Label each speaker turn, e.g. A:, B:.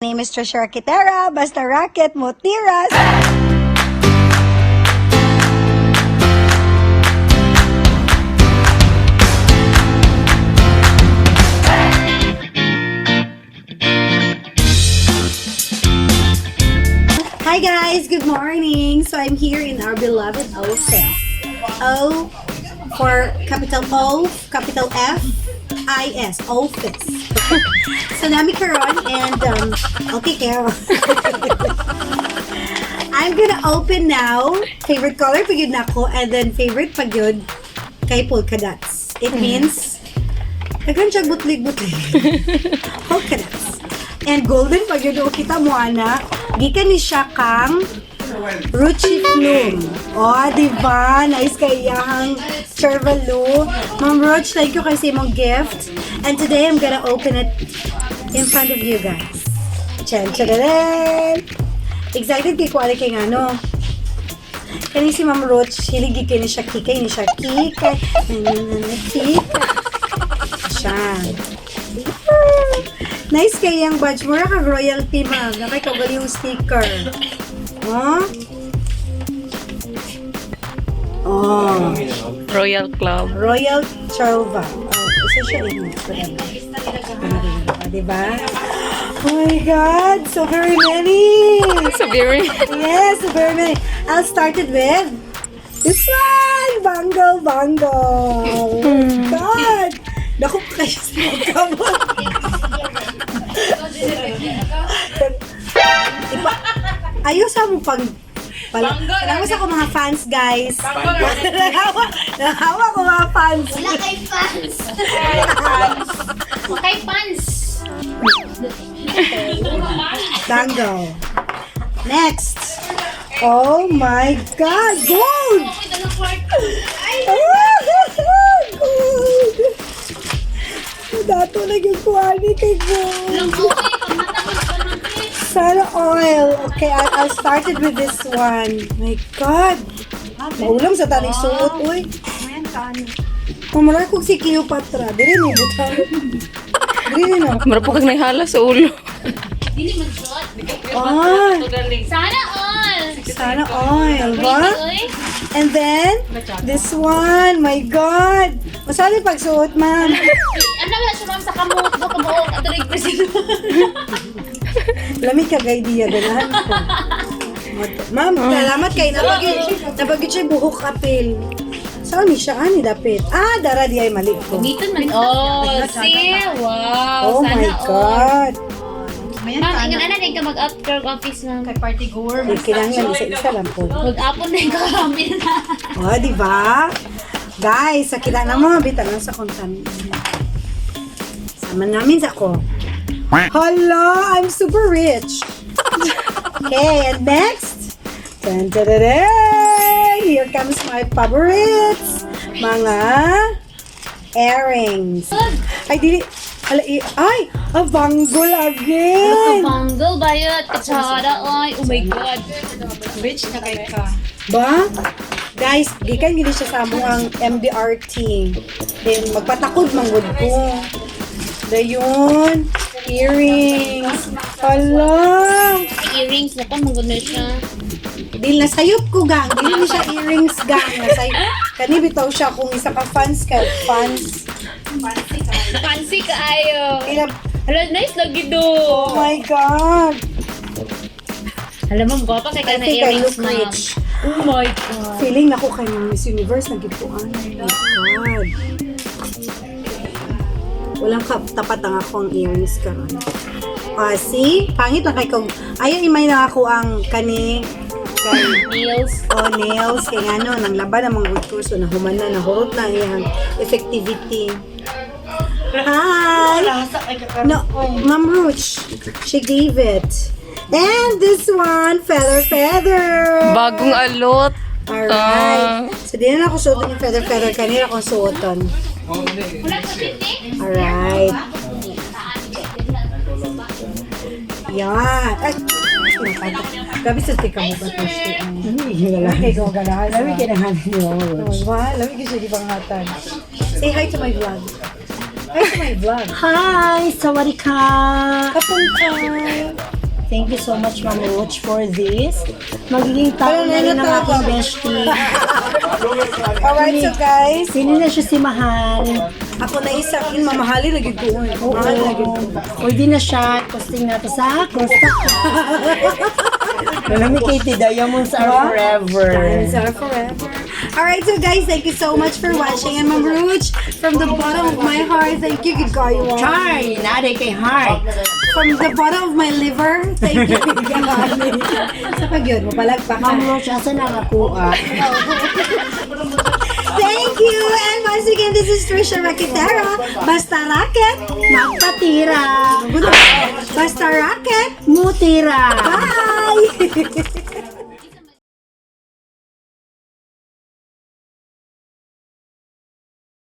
A: name is Trisha Racketera, basta racket mo tiras. Hi guys, good morning. So I'm here in our beloved office. O for capital O, capital F, I-S, office. So nami karon and okay kayo. I'm gonna open now. Favorite color pag yun ako, and then favorite pag yun kay polka dots. It means nagkan siya butlig-butlig. Polka dots. And golden pag yun kita mo ana, gikan ni siya kang ROCHEFLUME. Oh, diba? Nice kayahang Chervalu. Ma'am Roach, thank you kasi mong gift. And today, I'm gonna open it in front of you guys. Chan-charan! Excited kay kuwari kay ano. Kani si Ma'am Roach, hiligi kay ni siya kikay, ni siya kikay. Kikay. Siya. Nice kayang badge. Mura ka royalty, ma'am. Nakikagal yung sticker. Oh. Oh.
B: Royal Club.
A: Royal Chova. Oh, isa siya rin. Diba? Oh my God! So very many!
B: So very...
A: Yes, so very many. I'll start it with this one! Bango, bango! God! Naku pa kayo sa mga kamot. Ayos mo pag Nakawa ko mga fans, guys. Nakawa ko mga fans.
C: Wala kay fans. Kay fans.
A: Tango. Next. Oh my God. Gold! Gold! Dato na yung kuwani kay gold. Sana oil. Okay, I'll start it with this one. My God. Maulam sa taning suot, uy. Kumara kong si Cleopatra. Dili ni butang. Dili no.
B: Marapok kang naihala sa ulo.
C: Dili mag-shot.
A: Ah,
C: Sana all.
A: sana oil, ba? And then, this one. My God. Masali pagsuot, ma'am.
C: Ano wala siya ma'am sa kamot. Baka buong atulig ko siya.
A: Lamig ka gay diya, ganahan ko. Ma'am, salamat kay nabagit siya buhok apil. Saan ni siya? Ani dapit? Ah, dara di ay mali ko.
C: Gamitan man. Oh, see? Wow.
A: Oh my God.
C: Ma'am, ingan na din ka mag-out girl office na. Kay party goer.
A: Kailangan isa-isa lang po.
C: Mag-apon na yung kakamil na.
A: Oh, di ba? Guys, sakita na mo, bitan lang sa kontan. Sama namin sa ko. Hala, I'm super rich. Okay, and next. Dun, dun, dun, dun. Here comes my favorites. Mga earrings. Ay, dili. Ay, abanggol again.
C: Kapanggal bayot. Katsara ay. Oh my God.
D: Rich na kay ka.
A: Ba? Guys, gikan gini siya sa among ang MDRT. Then, magpatakod manggod ko. Dayon, earrings. Hala.
C: Earrings na pa. Maganda siya.
A: Dili nasayop ko gang. Dili ni siya earrings gang. Kani bitaw siya kung isa ka fans ka. Fans.
C: Fancy ka ayo. Hala, nice lagi do.
A: Oh my God.
C: Alam mo, gwapa kay ka
A: I
C: na
A: think I
C: earrings
A: look
C: na.
A: rich.
C: Oh my God.
A: Feeling na ko kay Miss Universe na gipuan. Oh my God. Walang tapat ang ako ang earrings karon. See? Pangit lang kay kong ayaw imay na ako ang kay
C: Nails.
A: nails kay ano nang laban ang mga kurso na humana na hurot na iyang effectivity. Hi! No, Ma'am Roach, she gave it. And this one, feather.
B: Bagong alot.
A: Alright. So, di na ako suotin yung feather. Kanina akong suotin. Alright. Yan. Ay, gabi sa tika mo ba ito? Lamig kayo ganahan. Lamig kayo ganahan niyo. Lamig kayo siya di pangatan. Say hi to my vlog. Hi to my vlog. Hi! Sawadee ka! Kapungka!
E: you so much, Ma'am Roach, for this. Magiging tao na rin ng aking bestie.
A: Alright, so guys,
E: Sino na siya si Mahal?
A: ako na isang mamahali na giguon. Mahal na giguon.
E: Pwede na siya. Posting natin sa Costa. Malami kay T. Diamonds are forever.
A: Diamonds are forever. Alright, so guys, thank you so much for watching. And Ma'am Rouge, from the bottom of my heart, thank you, good guy.
E: Char, naday kay heart.
A: From the bottom of my liver, thank you, good guy. Sa pag yun, mabalagpak ka.
E: Ma'am Roach, asa na nakuha?
A: Thank you! And once again, this is Trisha Raquetera. Basta Racket,
E: Magpatira.
A: basta Racket,
E: Mutira.
A: bye!